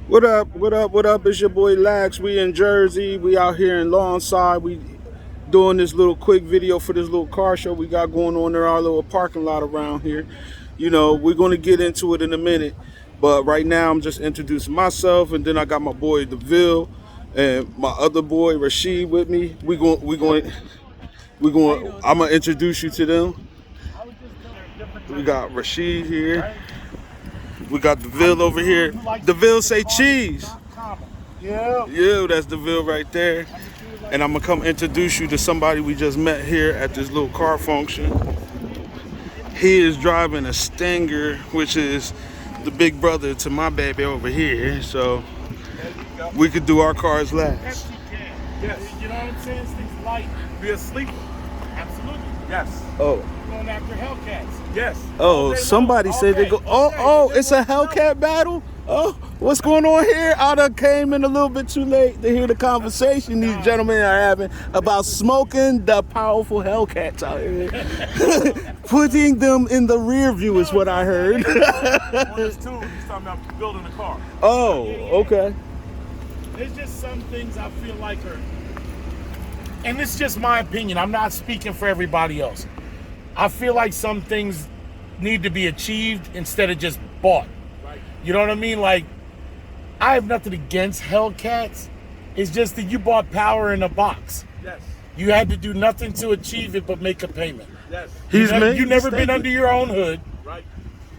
What up? What up? What up? It's your boy Lax. We in Jersey. We out here in Lawnside. We doing this little quick video for this little car show we got going on in our little parking lot around here. You know, we're gonna get into it in a minute, but right now I'm just introducing myself, and then I got my boy DeVille and my other boy Rashid with me. We going. I'm gonna introduce you to them. We got Rashid here. We got DeVille over here. DeVille say cheese. Yeah. Yeah, that's DeVille right there. And I'm gonna come introduce you to somebody we just met here at this little car function. He is driving a Stinger, which is the big brother to my baby over here. So we could do our cars last. Yes. You know what I'm saying? Things light. Be a sleeper. Absolutely. Yes. Oh, Going after Hellcats. Yes. oh, somebody said they go. Oh, it's a Hellcat battle. Oh, what's going on here? I done came in a little bit too late to hear the conversation these gentlemen are having about smoking the powerful Hellcats out here. Putting them in the rear view is what I heard. On this too, he's talking about building a car. Oh, okay. There's just some things I feel like are, and it's just my opinion. I'm not speaking for everybody else. I feel like some things need to be achieved instead of just bought. Right. You know what I mean? Like, I have nothing against Hellcats. It's just that you bought power in a box. Yes. You had to do nothing to achieve it but make a payment. Yes. You never been under your own hood, Right.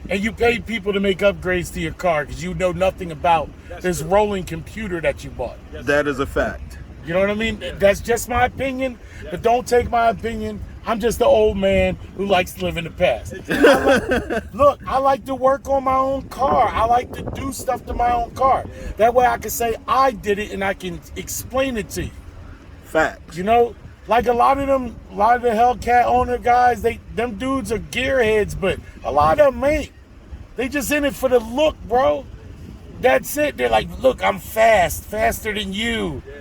and you paid people to make upgrades to your car because you know nothing about That's this true. rolling computer that you bought. Yes. That is a fact. You know what I mean? That's just my opinion, but don't take my opinion. I'm just the old man who likes to live in the past. Look, I like to work on my own car. I like to do stuff to my own car. That way I can say I did it and I can explain it to you. Facts. You know, like a lot of the Hellcat owner guys, them dudes are gearheads, but a lot of them ain't. They just in it for the look, bro. That's it. They're like, look, I'm faster than you. Yeah.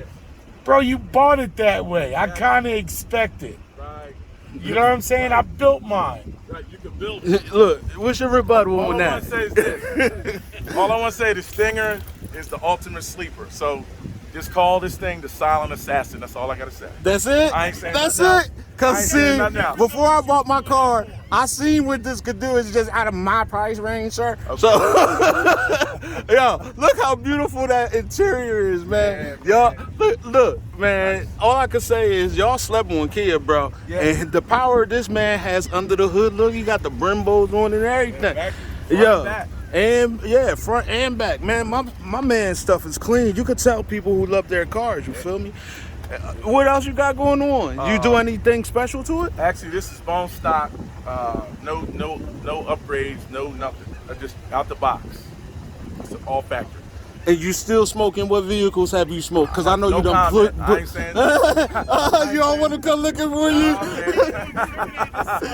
Bro, you bought it that way. I kind of expect it. Right. You know what I'm saying? I built mine. Right. You can build it. Look, what's your rebuttal All on I want to that? say is this. All I want to say, the Stinger is the ultimate sleeper. So just call this thing the silent assassin. That's all I gotta say. That's it? I ain't saying That's nothing else. it? I Cause ain't saying see, nothing else. before I bought my car, I seen what this could do. It's just out of my price range, sir. Okay. So, yo, look how beautiful that interior is, man. Yeah, Y'all, look, man. All I can say is y'all slept on Kia, bro. Yeah. And the power this man has under the hood. Look, he got the Brembos on and everything. Back, front Yeah. and back. And yeah, front and back, man. My man's stuff is clean. You could tell people who love their cars. You feel me? What else you got going on? You do anything special to it? Actually, this is bone stock. No upgrades. No nothing. Just out the box. It's all factory. And you still smoking? What vehicles have you smoked? Because I know No you done comment. put. I ain't saying that. You don't want to come looking for you.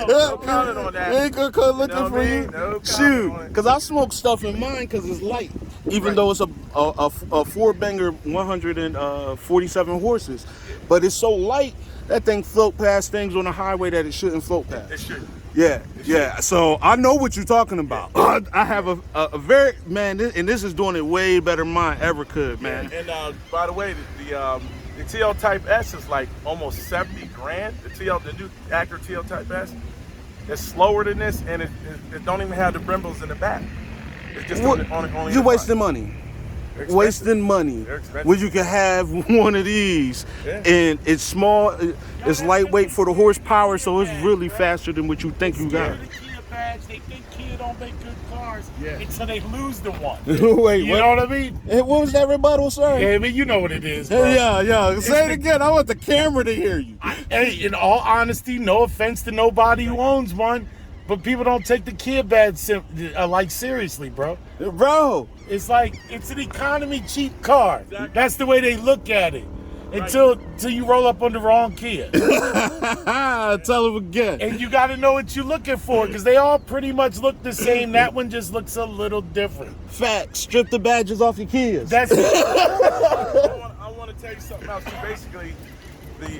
No comment on that. Ain't gonna come looking No, for man, you. no comment Shoot, on it. because I smoke stuff in mine because it's light, even Right. though it's a four banger 147 horses, but it's so light that thing float past things on the highway that it shouldn't float past. It should. Yeah, yeah. So I know what you're talking about. I have a very man, and this is doing it way better than mine ever could, man. And by the way, the TL Type S is like almost 70 grand. The new Acura TL Type S. It's slower than this, and it don't even have the Brembos in the back. It's just What? only You the wasting front. money. They're expensive. Wasting money They're expensive. when you can have one of these, Yeah. and it's small, it's lightweight for the horsepower, so it's really faster than what you think you got. The Kia badge, they think Kia don't make good cars Yeah. until they lose the one. Wait, You know what I mean? What was that rebuttal, sir? Yeah, I mean, you know what it is, bro. Yeah. Say it the- again. I want the camera to hear you. Hey, in all honesty, no offense to nobody who owns one, but people don't take the Kia badge like seriously, bro. Bro, It's like it's an economy cheap car. That's the way they look at it. Until you roll up on the wrong Kia. tell him again. And you got to know what you're looking for because they all pretty much look the same. That one just looks a little different. Facts. Strip the badges off your Kias. That's it. I want to tell you something else. Too. Basically,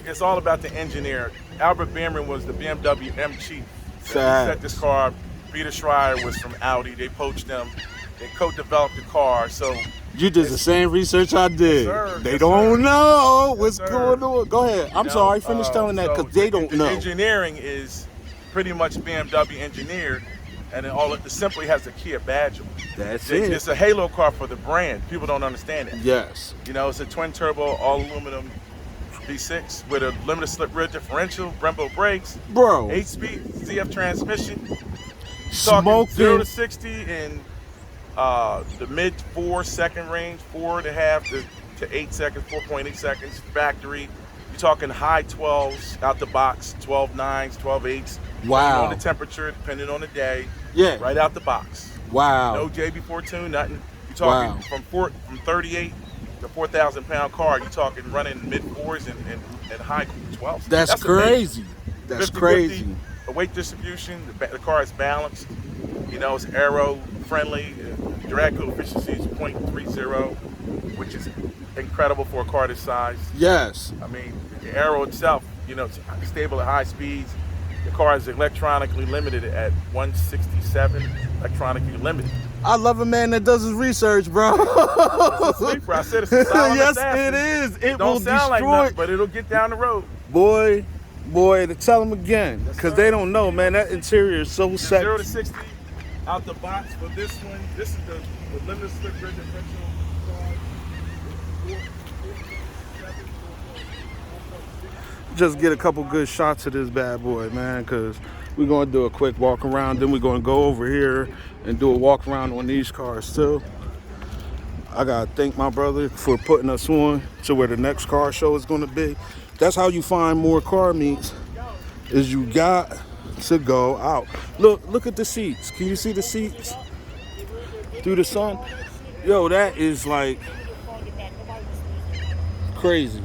it's all about the engineer. Albert Bierman was the BMW M chief. So he set this car up. Peter Schreier was from Audi. They poached them. They co-developed the car. So You did the same research I did. sir. They Yes, don't sir. know what's sir. going on. Go ahead. I'm You know, sorry. Finish telling that so because they don't the know. Engineering is pretty much BMW engineered, and it simply has the Kia badge on it. That's It's it. a halo car for the brand. People don't understand it. Yes. You know, it's a twin turbo, all aluminum V6 with a limited slip rear differential, Brembo brakes, Bro. 8-speed ZF transmission. Talking 0 Smoking. to 60 in the mid 4-second range, 4.5 to 8 seconds, 4.8 seconds factory. You're talking high 12s out the box, 12 9s, 12 8s. Wow. Depending on the temperature, depending on the day. Yeah. Right out the box. Wow. No JB4 tune, nothing. You're talking Wow. from 38 to 4,000 pound car. You're talking running mid 4s and high 12s. That's amazing. crazy. That's 50-50, crazy. The weight distribution, the car is balanced. You know, it's aero friendly. Drag coefficient is 0.30, which is incredible for a car this size. Yes. I mean, the aero itself, you know, it's stable at high speeds. The car is electronically limited at 167, electronically limited. I love a man that does his research, bro. It's a sleeper. I said it's a silent Yes, assassin. it is. It Don't will sound like destroy. nothing, but it'll get down the road. Boy, to tell them again, because they don't know, man. That interior is so 0 to sexy. 60 out the box for this one. This is the limited slip rear differential car. Just get a couple good shots of this bad boy, man, because we're going to do a quick walk around. Then we're going to go over here and do a walk around on these cars, too. I got to thank my brother for putting us on to where the next car show is going to be. That's how you find more car meets, is you got to go out. Look at the seats. Can you see the seats through the sun? Yo, that is like crazy.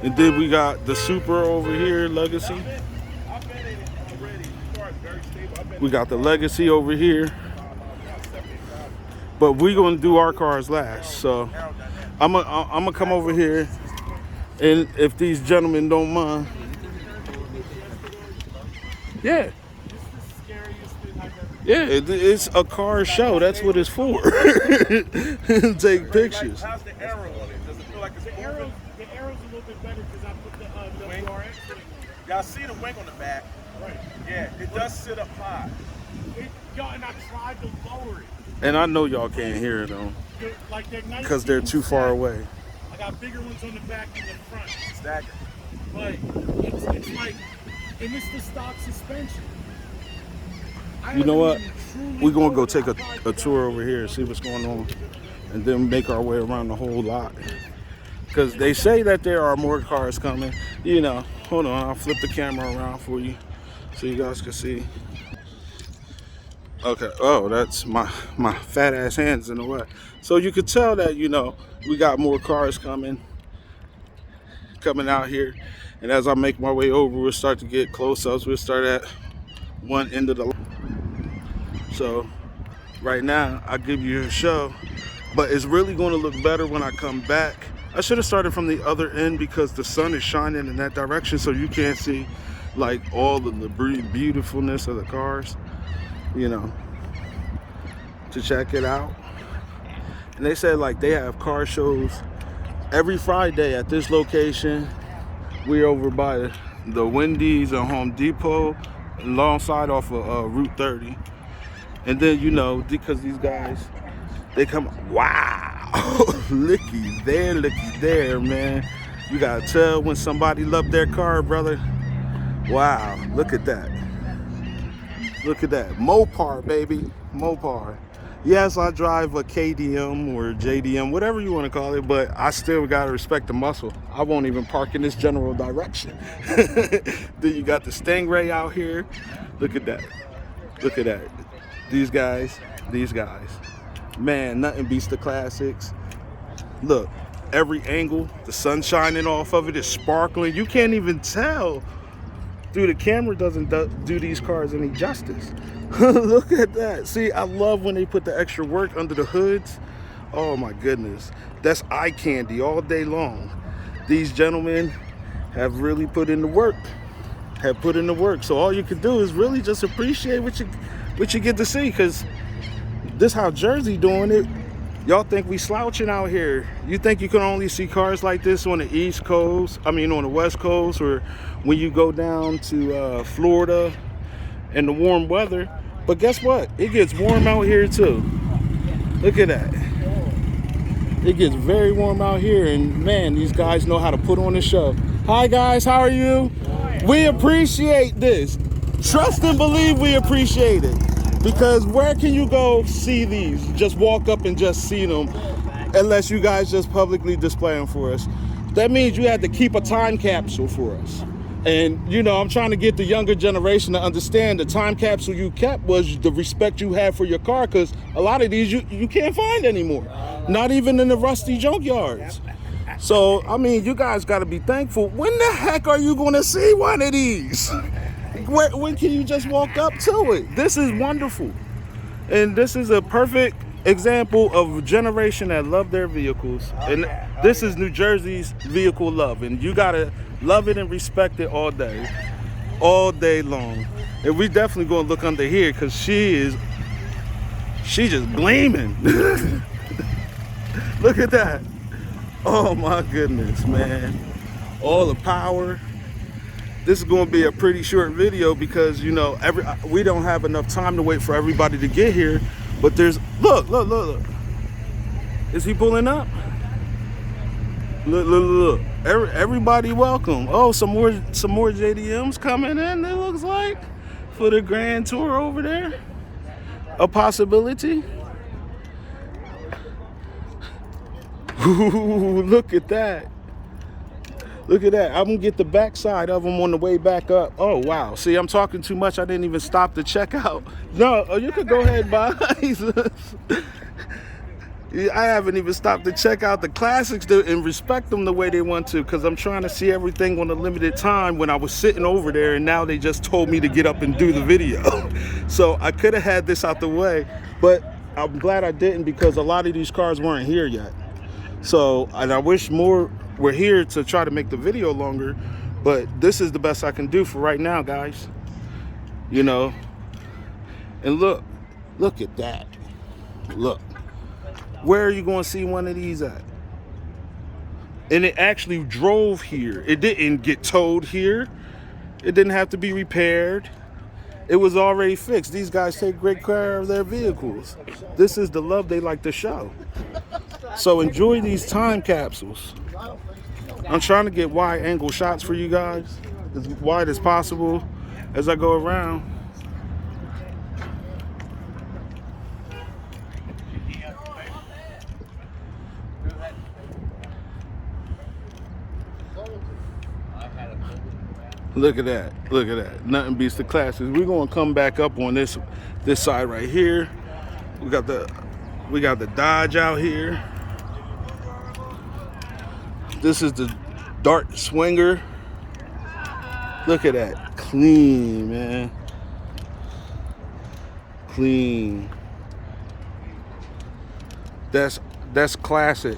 And then we got the Supra over here, Legacy. We got the Legacy over here. But we're gonna do our cars last. So I'm gonna come over here, and if these gentlemen don't mind. Yeah. Yeah, it's a car show. That's what it's for. Take pictures. How's the arrow on it? Does it feel like it's The arrow's a little bit better because I put the wing? WRX wing Y'all see the wing on the back? on. Right. Yeah, it does sit up high. And I tried to lower it. And I know y'all can't hear it though, They're nice because they're too far away. I got bigger ones on the back than the front. Stagger. But it's like, and it's the stock suspension. You know what? We're gonna go take a tour over here and see what's going on, and then make our way around the whole lot. Because they say that there are more cars coming. You know, hold on, I'll flip the camera around for you so you guys can see. Okay, oh, that's my fat ass hands in the way. So you could tell that, you know, we got more cars coming out here. And as I make my way over, we'll start to get close ups. We'll start at one end of the line. So right now, I'll give you a show, but it's really going to look better when I come back. I should have started from the other end because the sun is shining in that direction, so you can't see like all of the beautifulness of the cars, you know, to check it out. And they said like they have car shows every Friday at this location. We're over by the Wendy's and Home Depot, alongside off of Route 30. And then, you know, because these guys, they come, wow, looky there, man. You gotta tell when somebody loved their car, brother. Wow, look at that. Look at that, Mopar, baby, Mopar. Yes, I drive a KDM or JDM, whatever you want to call it, but I still gotta respect the muscle. I won't even park in this general direction. Then you got the Stingray out here. Look at that. Look at that. These guys. Man, nothing beats the classics. Look, every angle, the sun shining off of it is sparkling. You can't even tell. Dude, the camera doesn't do these cars any justice. Look at that. See, I love when they put the extra work under the hoods. Oh my goodness. That's eye candy all day long. These gentlemen have really put in the work. So all you can do is really just appreciate what you get to see, because this how Jersey doing it. Y'all think we slouching out here. You think you can only see cars like this on the East Coast, I mean on the West Coast, or when you go down to Florida in the warm weather. But guess what? It gets warm out here too. Look at that. It gets very warm out here, and man, these guys know how to put on a show. Hi guys, how are you? We appreciate this. Trust and believe we appreciate it. Because where can you go see these? Just walk up and just see them, unless you guys just publicly display them for us. That means you had to keep a time capsule for us. And you know, I'm trying to get the younger generation to understand the time capsule you kept was the respect you had for your car, because a lot of these you can't find anymore. Not even in the rusty junkyards. So, I mean, you guys got to be thankful. When the heck are you going to see one of these? When can you just walk up to it? This is wonderful. And this is a perfect example of a generation that love their vehicles. And this is New Jersey's vehicle love. And you got to love it and respect it all day long. And we definitely going to look under here, because she's just gleaming. Look at that. Oh my goodness, man. All the power. This is going to be a pretty short video because, you know, we don't have enough time to wait for everybody to get here. But there's, look. Is he pulling up? Look. Everybody welcome. Oh, some more JDMs coming in, it looks like, for the grand tour over there. A possibility. Ooh, look at that. Look at that. I'm gonna get the backside of them on the way back up. Oh, wow. See, I'm talking too much. I didn't even stop to check out. No, you could go ahead, by. I haven't even stopped to check out the classics and respect them the way they want to, because I'm trying to see everything on a limited time when I was sitting over there, and now they just told me to get up and do the video. So I could have had this out the way, but I'm glad I didn't, because a lot of these cars weren't here yet. So, and I wish more were here to try to make the video longer, but this is the best I can do for right now, guys. You know, and look at that. Look, where are you going to see one of these at? And it actually drove here. It didn't get towed here. It didn't have to be repaired. It was already fixed. These guys take great care of their vehicles. This is the love they like to show. So enjoy these time capsules. I'm trying to get wide angle shots for you guys, as wide as possible as I go around. Look at that. Look at that. Nothing beats the classics. We're going to come back up on this side right here. We got the Dodge out here. This is the Dart Swinger. Look at that. Clean, man. Clean. That's classic.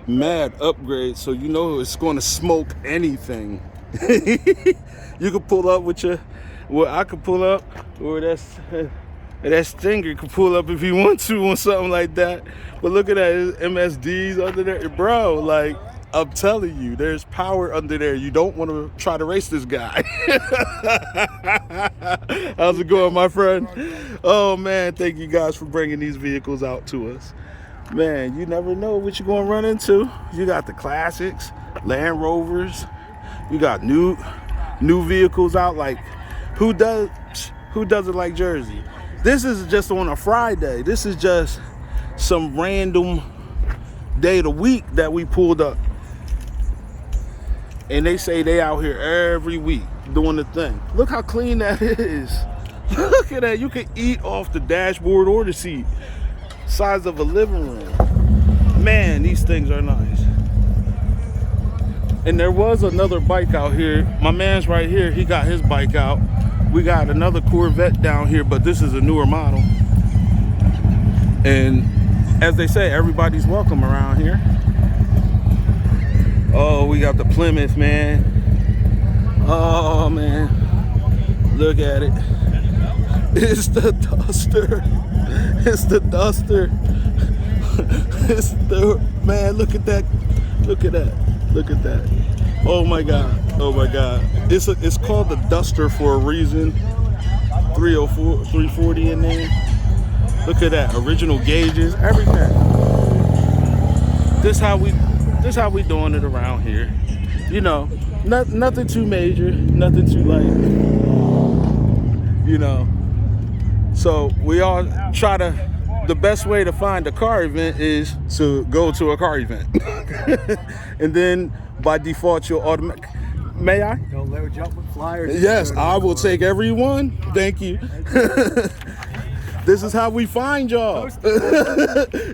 Mad upgrade, so you know it's going to smoke anything. You could pull up with your, well, I could pull up, or that Stinger could pull up if you want to on something like that. But look at that, there's MSDs under there, bro. Like, I'm telling you, there's power under there. You don't want to try to race this guy. How's it going, my friend? Oh man, thank you guys for bringing these vehicles out to us. Man, you never know what you're gonna run into. You got the classics, Land Rovers. You got new vehicles out. Like, who does it like Jersey? This is just on a Friday. This is just some random day of the week that we pulled up. And they say they out here every week doing the thing. Look how clean that is. Look at that. You can eat off the dashboard or the seat. Size of a living room. Man, these things are nice. And there was another bike out here. My man's right here. He got his bike out. We got another Corvette down here, but this is a newer model. And as they say, everybody's welcome around here. Oh, we got the Plymouth, man. Oh man, look at it. It's the Duster. It's the Duster. It's the, man, look at that. Look at that. Look at that. Oh my God. Oh my God. It's called the Duster for a reason. 304, 340 in there. Look at that. Original gauges, everything. This how we doing it around here. You know, nothing too major, nothing too like, you know. So we all try to, the best way to find a car event is to go to a car event. And then by default, you'll automatically, may I? Don't leverage up with flyers. Yes, I will take every one. Thank you. This is how we find y'all.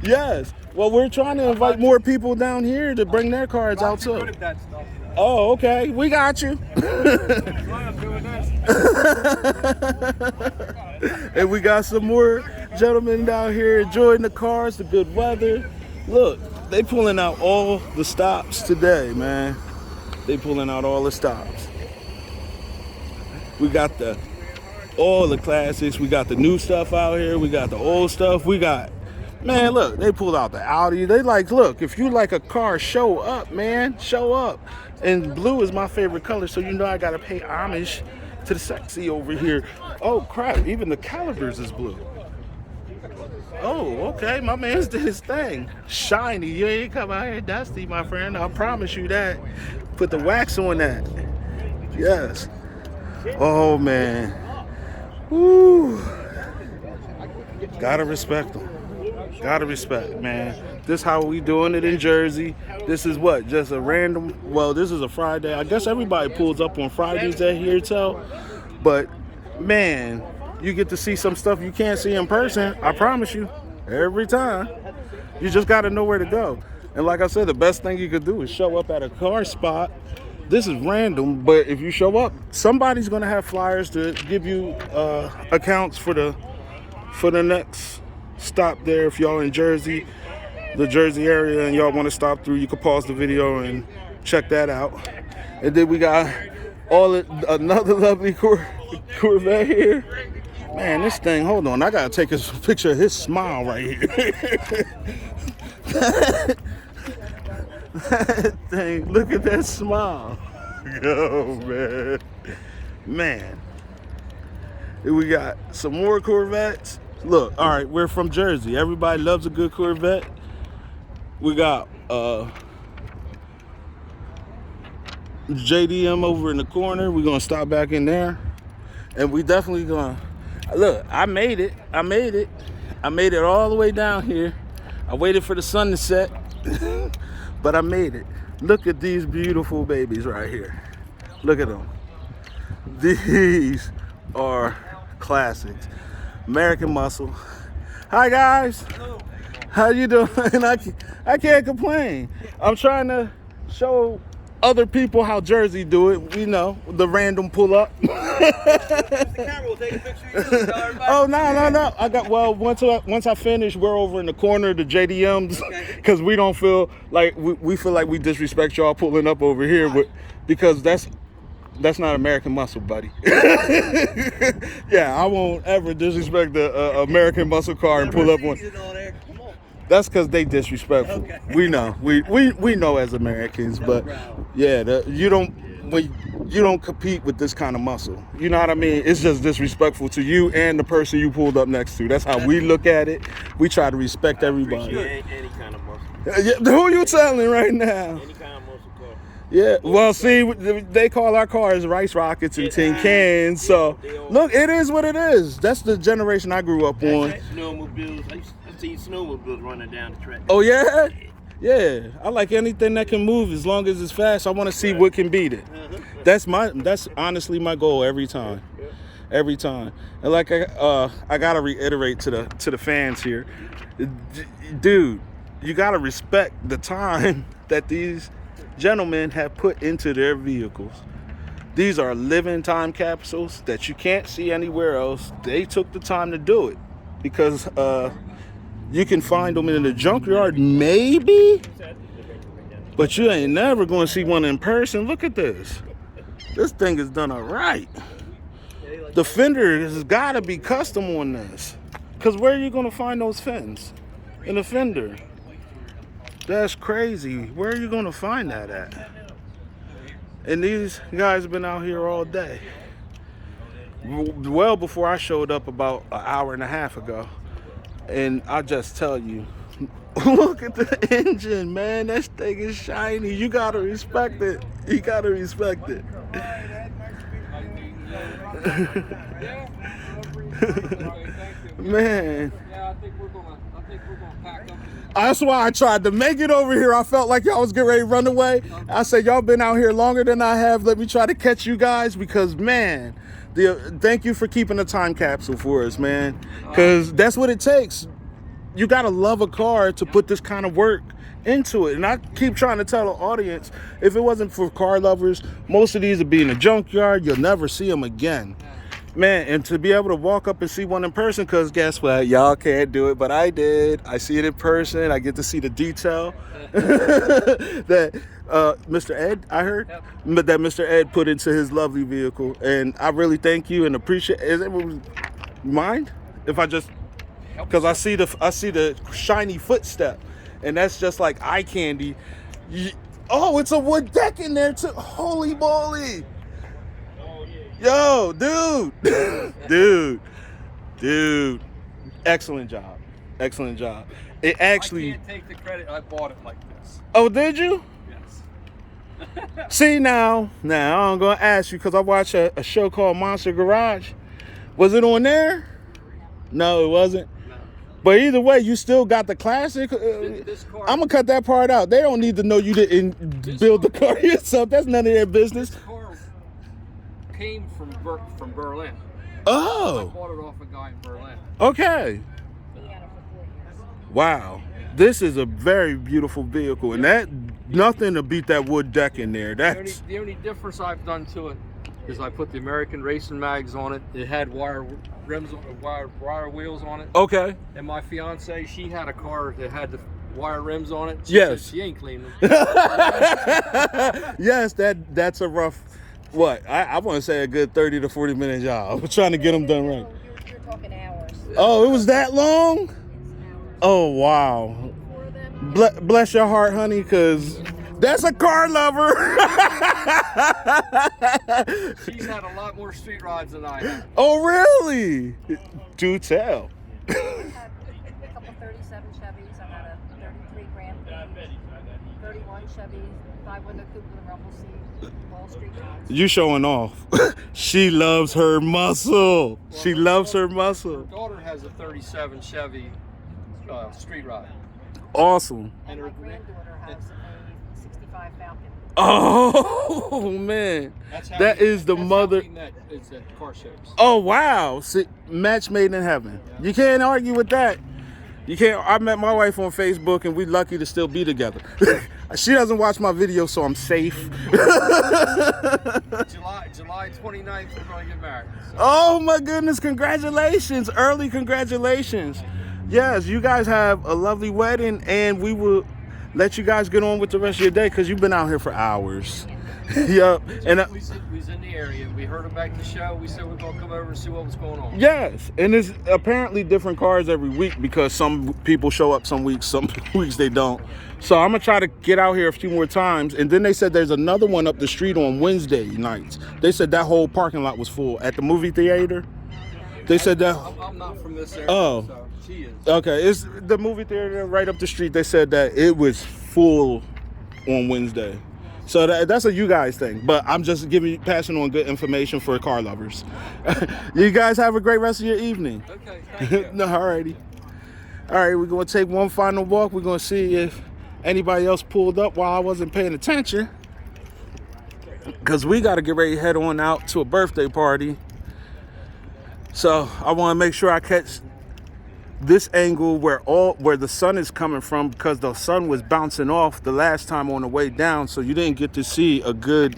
Yes. Well, we're trying to invite more people down here to bring their cards out too. Oh, okay. We got you. And we got some more gentlemen down here enjoying the cars, the good weather. Look, they pulling out all the stops today, man. They pulling out all the stops. We got all the classics. We got the new stuff out here. We got the old stuff. We got, man, look, they pulled out the Audi. They like, look, if you like a car, show up, man. Show up. And blue is my favorite color, so you know I gotta pay homage to the sexy over here. Oh crap, even the calibers is blue. Oh, okay, my man's did his thing. Shiny, you ain't come out here dusty, my friend. I promise you that. Put the wax on that. Yes. Oh man. Woo. Gotta respect them. Gotta respect, man. This how we doing it in Jersey. This is what, just a random, well, this is a Friday. I guess everybody pulls up on Fridays at here too. But man, you get to see some stuff you can't see in person. I promise you, every time. You just gotta know where to go. And like I said, the best thing you could do is show up at a car spot. This is random, but if you show up, somebody's gonna have flyers to give you accounts for the next stop there. If y'all in Jersey, the Jersey area, and y'all want to stop through, you can pause the video and check that out. And then we got another lovely Corvette here. Man, this thing, hold on, I gotta take a picture of his smile right here. That thing, look at that smile. Oh man. Man. Here we got some more Corvettes. Look, all right, we're from Jersey. Everybody loves a good Corvette. We got JDM over in the corner. We're gonna stop back in there. And we definitely gonna, look, I made it all the way down here. I waited for the sun to set, but I made it. Look at these beautiful babies right here. Look at them. These are classics. American Muscle. Hi guys. Hello. How you doing? I can't complain. I'm trying to show other people how Jersey do it. You know, the random pull up. The camera will take a picture of you. Oh no. I got, well, once I finish, we're over in the corner, the JDMs, because we don't feel like we feel like we disrespect y'all pulling up over here, but because that's not American Muscle, buddy. Yeah, I won't ever disrespect the American Muscle car and pull up on. That's because they disrespectful. Okay. We know. We know as Americans, but yeah, you don't compete with this kind of muscle. You know what I mean? It's just disrespectful to you and the person you pulled up next to. That's how we look at it. We try to respect everybody. Any kind of muscle. Yeah, who you telling right now? Any kind of muscle car. Yeah, well, see, they call our cars rice rockets and tin cans. So, look, it is what it is. That's the generation I grew up on. Snowmobiles. I see snowmobiles running down the track. Oh, yeah? Yeah, I like anything that can move as long as it's fast. I want to see what can beat it. That's honestly my goal every time. Every time. And like I got to reiterate to the fans here. Dude, you got to respect the time that these gentlemen have put into their vehicles. These are living time capsules that you can't see anywhere else. They took the time to do it because you can find them in the junkyard, maybe, but you ain't never going to see one in person. Look at this. This thing is done all right. The fender has got to be custom on this. Because where are you going to find those fins in a fender? That's crazy. Where are you going to find that at? And these guys have been out here all day. Well before I showed up about an hour and a half ago. And I just tell you, look at the engine, man. That thing is shiny. You got to respect it. You got to respect it. Man. Yeah, I think we're gonna pack up. That's why I tried to make it over here. I felt like y'all was getting ready to run away. I said, y'all been out here longer than I have. Let me try to catch you guys because, man, thank you for keeping a time capsule for us, man. Because that's what it takes. You got to love a car to put this kind of work into it. And I keep trying to tell the audience, if it wasn't for car lovers, most of these would be in a junkyard. You'll never see them again. Man, and to be able to walk up and see one in person, because guess what? Y'all can't do it, but I did. I see it in person. I get to see the detail that Mr. Ed, I heard, but that Mr. Ed put into his lovely vehicle. And I really thank you and appreciate it. Is it mind if I just, because I see the shiny footstep, and that's just like eye candy. Oh, it's a wood deck in there too. Holy moly. Yo, dude, dude, excellent job. It actually. I can't take the credit. I bought it like this. Oh, did you? Yes. See now I'm gonna ask you because I watched a show called Monster Garage. Was it on there? No, it wasn't. No. But either way, you still got the classic. This car. I'm gonna cut that part out. They don't need to know you didn't build the car yourself. That's none of their business. This car came from Berlin. I Oh, bought it off a guy in Berlin. okay. Wow, this is a very beautiful vehicle, and that nothing to beat that wood deck in there. That's The only difference I've done to it is I put the American Racing mags on it. It had wire rims, wire wheels on it. okay. And my fiance, she had a car that had the wire rims on it. She Yes. said she ain't cleaned them. Yes, that's a rough. What I want to say a good 30 to 40 minute job. We're trying to get them done right. You're talking hours. Oh, it was that long? Oh wow. For them, Bless your heart, honey, because that's a car lover. She's had a lot more street rides than I have. Oh really? Do tell. I've had a couple 37 Chevys. I've had a 33 Grand Prix, 31 Chevy, 5-window coupe with a rumble seat, all street rides. You showing off. She loves her muscle. She loves her muscle. Her daughter has a 37 Chevy street ride. Awesome. And my granddaughter has a 65 Falcon. Oh man, That's how that is the that's mother. how we met, is at car shows. Oh wow, see, match made in heaven. You can't argue with that. You can't. I met my wife on Facebook, and we lucky to still be together. She doesn't watch my videos, so I'm safe. July 29th, we're going to get married. So. Oh my goodness, congratulations. Early congratulations. Yes, you guys have a lovely wedding, and we will let you guys get on with the rest of your day because you've been out here for hours. Yep. And We was in the area. We heard about the show. We said we're going to come over and see what was going on. yes, and it's apparently different cars every week because some people show up some weeks they don't. So I'm gonna try to get out here a few more times. And then they said there's another one up the street on Wednesday nights. They said that whole parking lot was full at the movie theater. They said that. I'm not from this area. Oh. So she is. Okay, it's the movie theater right up the street. They said that it was full on Wednesday. So that's a you guys thing. But I'm just passing on good information for car lovers. You guys have a great rest of your evening. Okay, thank you. No, alrighty. All right, we're going to take one final walk. We're going to see if anybody else pulled up while I wasn't paying attention. Because we got to get ready to head on out to a birthday party. So I want to make sure I catch this angle where the sun is coming from, because the sun was bouncing off the last time on the way down, so you didn't get to see a good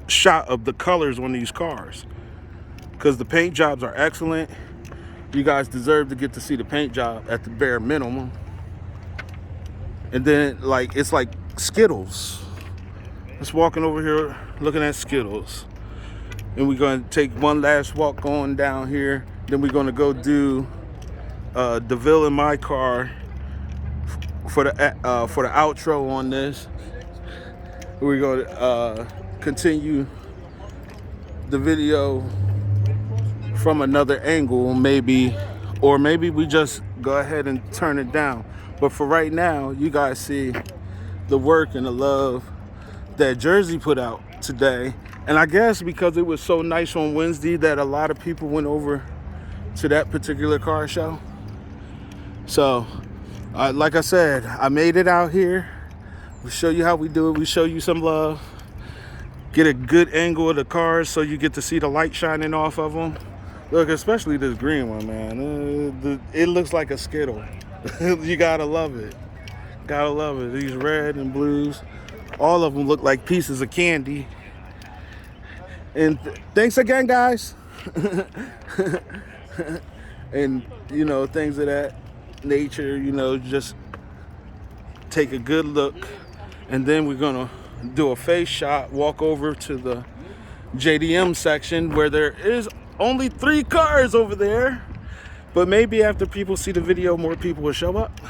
shot of the colors on these cars, because the paint jobs are excellent. You guys deserve to get to see the paint job at the bare minimum. And then it's like Skittles. Just walking over here looking at Skittles. And we're going to take one last walk going down here. Then we're going to go do DeVille in my car for the outro on this. We're going to continue the video from another angle, maybe, or maybe we just go ahead and turn it down. But for right now, you guys see the work and the love that Jersey put out today. And I guess because it was so nice on Wednesday that a lot of people went over to that particular car show. So, like I said, I made it out here. We show you how we do it. We show you some love. Get a good angle of the cars so you get to see the light shining off of them. Look, especially this green one, man. It looks like a Skittle. You gotta love it. Gotta love it. These red and blues, all of them look like pieces of candy. And thanks again, guys. And, you know, things of that nature, you know, just take a good look. And then we're gonna do a face shot, walk over to the JDM section where there is only 3 cars over there. But maybe after people see the video, more people will show up.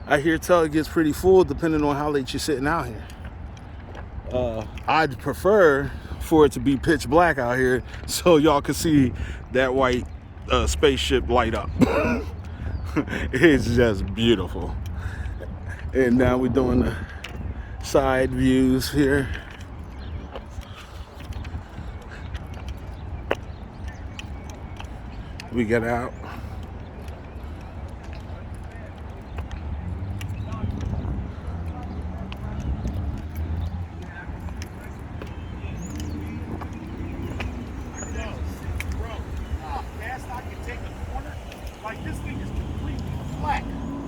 I hear tell it gets pretty full depending on how late you're sitting out here. I'd prefer for it to be pitch black out here so y'all can see that white spaceship light up. It's just beautiful. And now we're doing the side views here. We get out.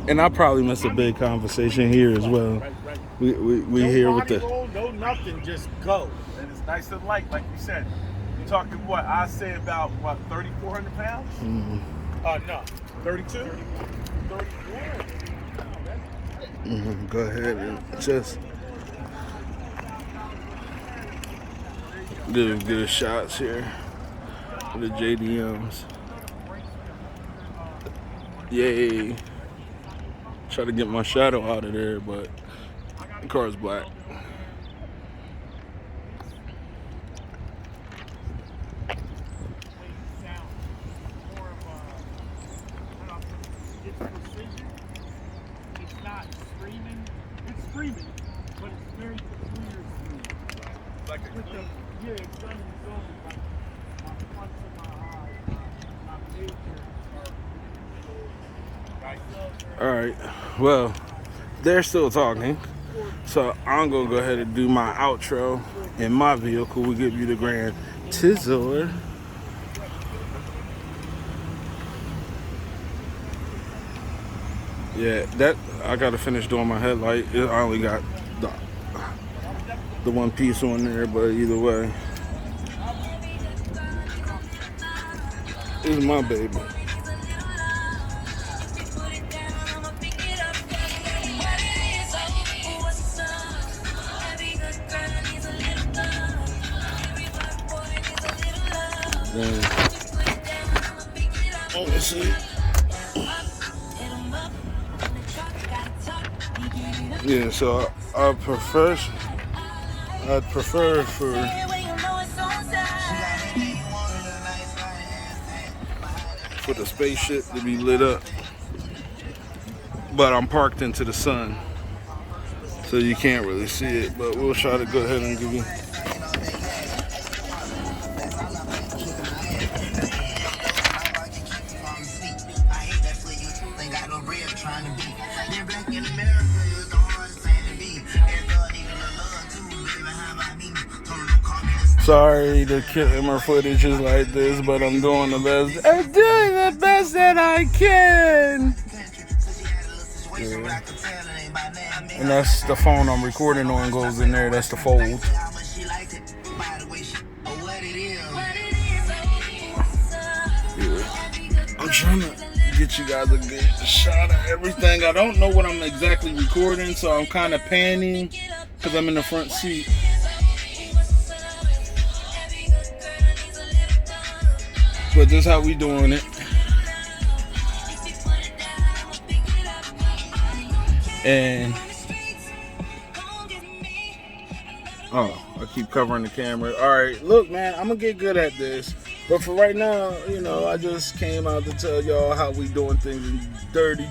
And I probably missed a big conversation here as well. We here with the no nothing, just go. And it's nice and light, like you said. You're talking what I say about what 3,400 pounds? No, 32. 34. Go ahead and just get a shots here for the JDMs. Yay. Try to get my shadow out of there, but the car's black. It's not screaming. It's screaming, but it's very clear screaming. Like a clean. Yeah, it's done in zone. Like my fronts of my eyes, my major are All right, well, they're still talking, so I'm gonna go ahead and do my outro in my vehicle. We give you the grand tizzle. Yeah, that I gotta finish doing my headlight. I only got the one piece on there, but either way, this is my baby. Let's see. Yeah, so I'd prefer for the spaceship to be lit up, but I'm parked into the sun, so you can't really see it. But we'll try to go ahead and give you. Sorry the camera footage is like this, but I'm doing the best. I'm doing the best that I can. Yeah. And that's the phone I'm recording on goes in there. That's the fold. Yeah. I'm trying to get you guys a good shot of everything. I don't know what I'm exactly recording, so I'm kind of panning because I'm in the front seat. But this is how we doing it. And oh, I keep covering the camera. All right, look, man, I'm gonna get good at this. But for right now, you know, I just came out to tell y'all how we doing things in dirty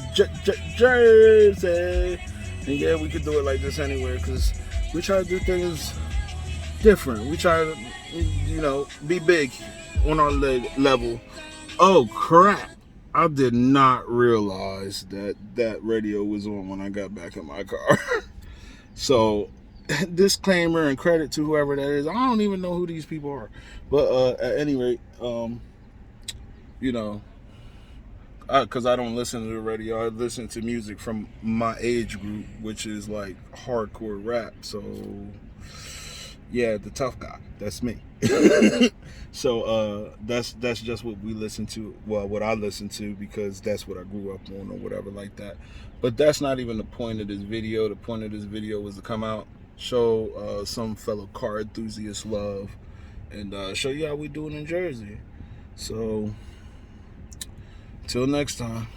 Jersey. And yeah, we could do it like this anywhere because we try to do things different. We try to, you know, be big on our level. Oh crap! I did not realize that radio was on when I got back in my car. So, disclaimer and credit to whoever that is. I don't even know who these people are. But at any rate, you know, because I don't listen to the radio. I listen to music from my age group, which is like hardcore rap. So, yeah, the tough guy. That's me. So that's just what we listen to. Well, what I listen to because that's what I grew up on or whatever like that. But that's not even the point of this video. The point of this video was to come out, show some fellow car enthusiasts love, and show you how we doing in Jersey. So, till next time.